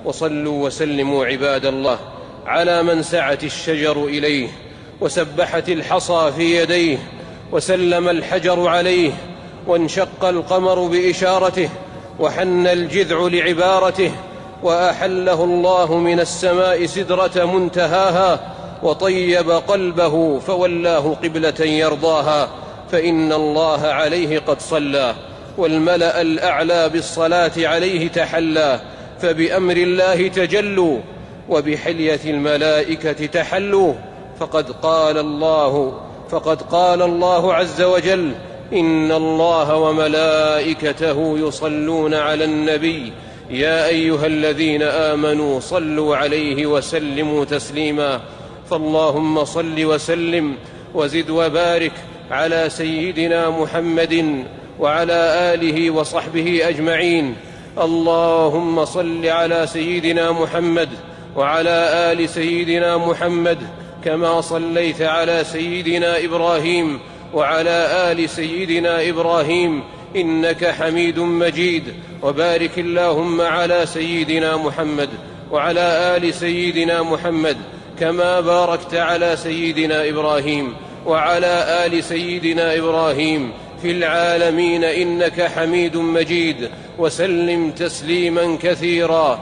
وصلوا وسلموا عباد الله على من سعت الشجر إليه وسبحت الحصى في يديه وسلم الحجر عليه وانشق القمر بإشارته وحن الجذع لعبارته وأحله الله من السماء سدرة منتهاها وطيب قلبه فولاه قبلة يرضاها، فإن الله عليه قد صلى والملأ الأعلى بالصلاة عليه تحلى، فبأمر الله تجلوا وبحلية الملائكة تحلوا، فقد قال الله عز وجل: إن الله وملائكته يصلون على النبي يا أيها الذين آمنوا صلوا عليه وسلموا تسليما. فاللهم صل وسلم وزد وبارك على سيدنا محمد وعلى آله وصحبه أجمعين. اللهم صل على سيدنا محمد وعلى آل سيدنا محمد كما صليت على سيدنا إبراهيم وعلى آل سيدنا إبراهيم إنك حميد مجيد، وبارك اللهم على سيدنا محمد وعلى آل سيدنا محمد كما باركت على سيدنا إبراهيم وعلى آل سيدنا إبراهيم في العالمين إنك حميد مجيد، وسلم تسليما كثيرا.